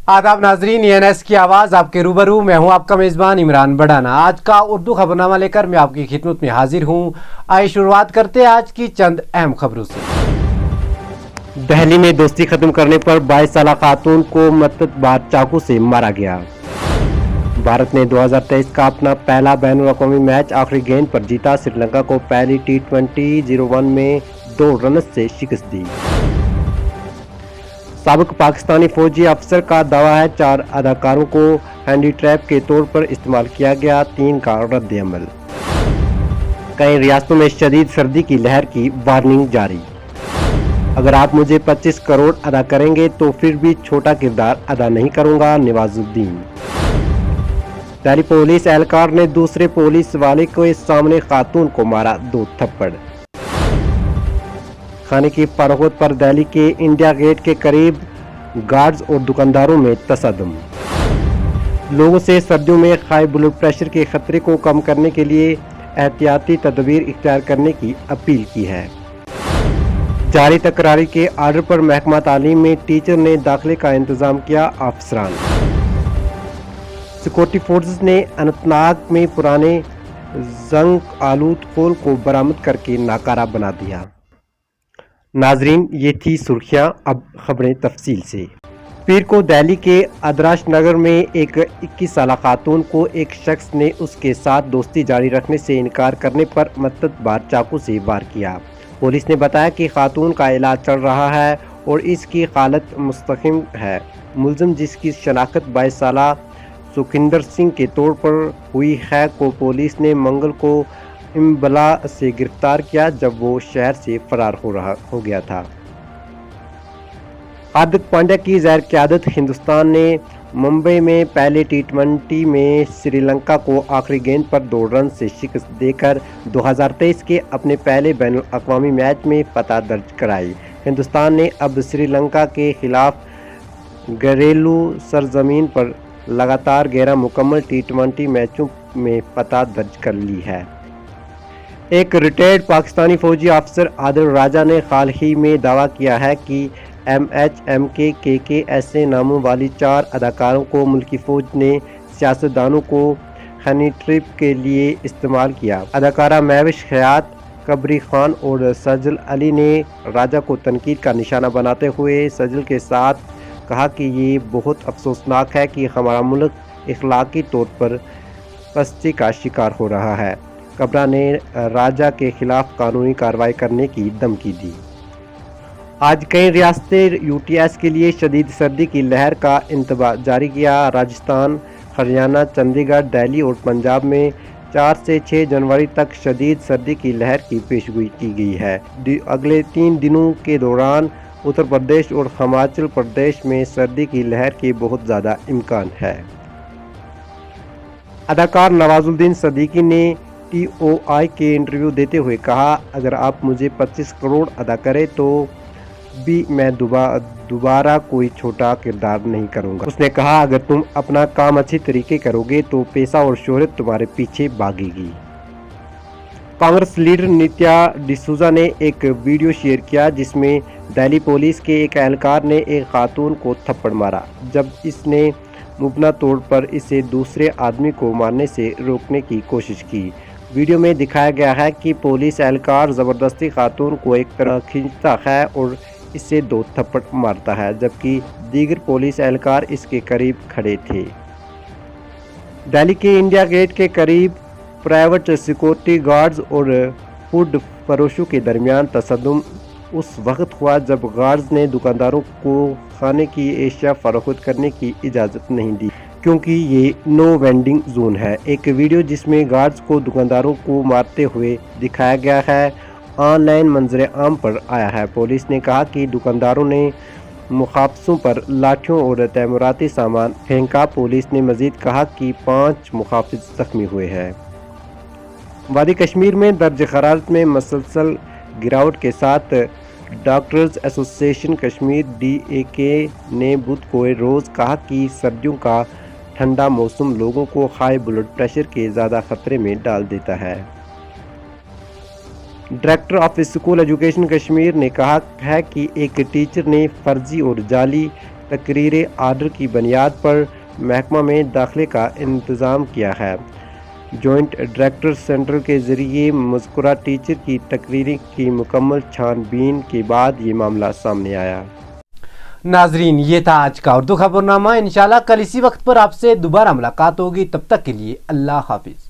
आदाब नाजरीन, ENS की आवाज़ आपके रूबरू। मैं हूं आपका मेज़बान इमरान बड़ाना। आज का उर्दू खबरनामा लेकर मैं आपकी खिदमत में हाजिर हूं। आइए शुरुआत करते हैं आज की चंद अहम खबरों से। दिल्ली में दोस्ती खत्म करने पर 22 साल खातून को मतदार चाकू से मारा गया। भारत ने 2023 का अपना पहला बैनुल-अक़वामी मैच आखिरी गेंद पर जीता। श्रीलंका को पहली T20 0-1 में 2 रन से शिकस्त दी। साबिक पाकिस्तानी फौजी अफसर का दावा है 4 अदाकारों को हैंडी ट्रैप के तौर पर इस्तेमाल किया गया, 3 का रद्द-ए-अमल। कई रियासतों में शदीद सर्दी की लहर की वार्निंग जारी। अगर आप मुझे 25 करोड़ अदा करेंगे तो फिर भी छोटा किरदार अदा नहीं करूंगा, नवाजुद्दीन। दिल्ली पुलिस एहलकार ने दूसरे पुलिस वाले के सामने खातून को मारा 2 थप्पड़। खाने की फरोख्त पर दिल्ली के इंडिया गेट के करीब गार्ड्स और दुकानदारों में तसद्दुम। लोगों से सर्दियों में हाई ब्लड प्रेशर के खतरे को कम करने के लिए एहतियाती तदबीर इख्तियार करने की अपील की है। जारी तकरारी के आर्डर पर महकमा तालीम में टीचर ने दाखिले का इंतजाम किया, अफसरान। सिक्योरिटी फोर्सेस ने अनंतनाग में पुराने जंग आलूद खोल को बरामद करके नाकारा बना दिया। नाजरीन, ये थी सुर्खियां, अब खबरें तफसील से। पीर को दिल्ली के आदर्श नगर में एक 21 साल खातून को एक शख्स ने उसके साथ दोस्ती जारी रखने से इनकार करने पर मतदार चाकू से वार किया। पुलिस ने बताया कि खातून का इलाज चल रहा है और इसकी हालत मुस्तकिम है। मुलजिम, जिसकी शनाख्त 22 साल सुखिंदर सिंह के तौर पर हुई है, को पुलिस ने मंगल को इम्बला से गिरफ्तार किया जब वो शहर से फरार हो गया था। हार्दिक पांड्या की ज़ैर क़यादत हिंदुस्तान ने मुंबई में पहले T20 में श्रीलंका को आखिरी गेंद पर 2 रन से शिकस्त देकर 2023 के अपने पहले बैनुल-अक़वामी मैच में फतह दर्ज कराई। हिंदुस्तान ने अब श्रीलंका के खिलाफ घरेलू सरजमीन पर लगातार 11 मुकम्मल T20 मैचों में फतह दर्ज कर ली है। एक रिटायर्ड पाकिस्तानी फौजी अफसर आदिल राजा ने हाल ही में दावा किया है कि MHMK KK ऐसे नामों वाली 4 अदाकारों को मुल्की फ़ौज ने सियासतदानों को हनी ट्रिप के लिए इस्तेमाल किया। अदाकारा महविश हयात, कबरी खान और सजल अली ने राजा को तनकीद का निशाना बनाते हुए सजल के साथ कहा कि ये बहुत अफसोसनाक है कि हमारा मुल्क इखलाकी तौर पर पस्ती का शिकार हो रहा है। कबरा ने राजा के खिलाफ कानूनी कार्रवाई करने की धमकी दी। आज कई रियासतें UTS के लिए शदीद सर्दी की लहर का इंतबाह जारी किया। राजस्थान, हरियाणा, चंडीगढ़, दिल्ली और पंजाब में 4 से 6 जनवरी तक शदीद सर्दी की लहर की पेशगोई की गई है। अगले 3 दिनों के दौरान उत्तर प्रदेश और हिमाचल प्रदेश में सर्दी की लहर के बहुत ज़्यादा इम्कान है। अदाकार नवाजुद्दीन सिद्दीकी ने TOI के इंटरव्यू देते हुए कहा, अगर आप मुझे 25 करोड़ अदा करें तो भी मैं दोबारा कोई छोटा किरदार नहीं करूंगा। उसने कहा, अगर तुम अपना काम अच्छी तरीके करोगे तो पैसा और शोहरत तुम्हारे पीछे भागेगी। कांग्रेस लीडर नित्या डिसूजा ने एक वीडियो शेयर किया जिसमें दिल्ली पुलिस के एक एहलकार ने एक खातून को थप्पड़ मारा जब इसने मुबैना तौर पर इसे दूसरे आदमी को मारने से रोकने की कोशिश की। वीडियो में दिखाया गया है कि पुलिस एहलकार ज़बरदस्ती खातून को एक तरफ खींचता है और इसे 2 थप्पड़ मारता है, जबकि दीगर पुलिस एहलकार इसके करीब खड़े थे। दिल्ली के इंडिया गेट के करीब प्राइवेट सिक्योरिटी गार्ड्स और फूड फरोशों के दरमियान तसद्दुम उस वक्त हुआ जब गार्ड्स ने दुकानदारों को खाने की एशिया फरोख्त करने की इजाज़त नहीं दी, क्योंकि ये नो वेंडिंग जोन है। एक वीडियो जिसमें गार्ड्स को दुकानदारों को मारते हुए दिखाया गया है, ऑनलाइन मंजर आम पर आया है। पुलिस ने कहा कि दुकानदारों ने मुखाफिजों पर लाठियों और तैमूराती सामान फेंका। पुलिस ने मजीद कहा कि 5 मुखाफिज जख्मी हुए हैं। वादी कश्मीर में दर्ज हरारत में मसलसल गिरावट के साथ डॉक्टर्स एसोसिएशन कश्मीर DAK ने बुध को रोज़ कहा कि सर्दियों का ठंडा मौसम लोगों को हाई ब्लड प्रेशर के ज़्यादा खतरे में डाल देता है। Director of school education Kashmir ने कहा है कि एक टीचर ने फर्जी और जाली تقریر آرڈر کی بنیاد پر محکمہ میں داخلے کا انتظام کیا ہے۔ جوائنٹ ڈائریکٹر سینٹرل کے ذریعے مذکورہ ٹیچر کی تقریر کی مکمل چھان بین کے بعد یہ معاملہ سامنے آیا۔ ناظرین، یہ تھا آج کا اردو خبرنامہ۔ انشاءاللہ کل اسی وقت پر آپ سے دوبارہ ملاقات ہوگی، تب تک کے لیے اللہ حافظ۔